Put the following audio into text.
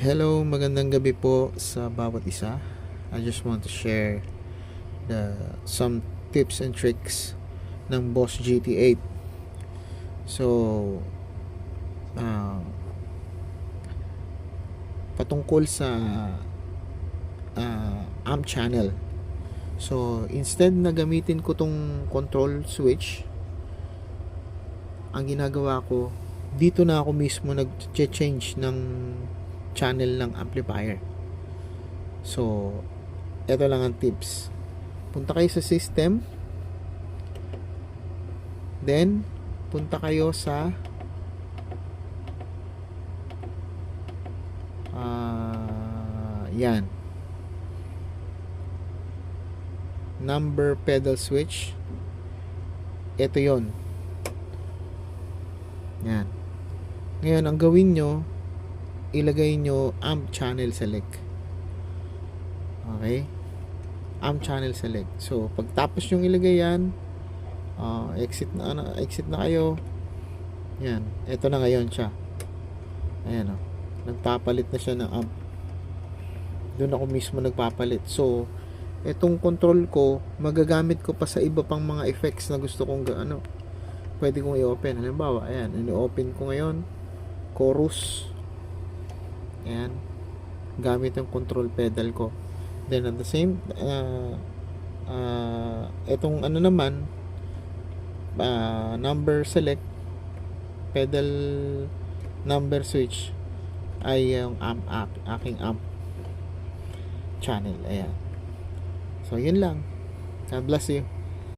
Hello, magandang gabi po sa bawat isa. I just want to share some tips and tricks ng Boss GT8. So, uh, patungkol sa amp channel. So, instead na gamitin ko tong control switch, ang ginagawa ko, dito na ako mismo nag-change ng channel ng amplifier. So, ito lang ang tips. Punta kayo sa system. Then, punta kayo sa yan. Number pedal switch. Ito yon. Yan. Ngayon, ang gawin nyo, ilagay nyo amp channel select. Okay? Amp channel select. So, pagtapos yung ilagay yan, exit na kayo. Yan. Ito na ngayon siya. Ayan o. Nagpapalit na siya ng amp. Doon ako mismo nagpapalit. So, itong control ko, magagamit ko pa sa iba pang mga effects na gusto kong pwede kong i-open. Halimbawa, ayan, i-open ko ngayon, chorus. Ayan, gamit yung control pedal ko. Then at the same itong naman, number select, pedal number switch ay yung aking amp channel. Ayan. So, yun lang. God bless you.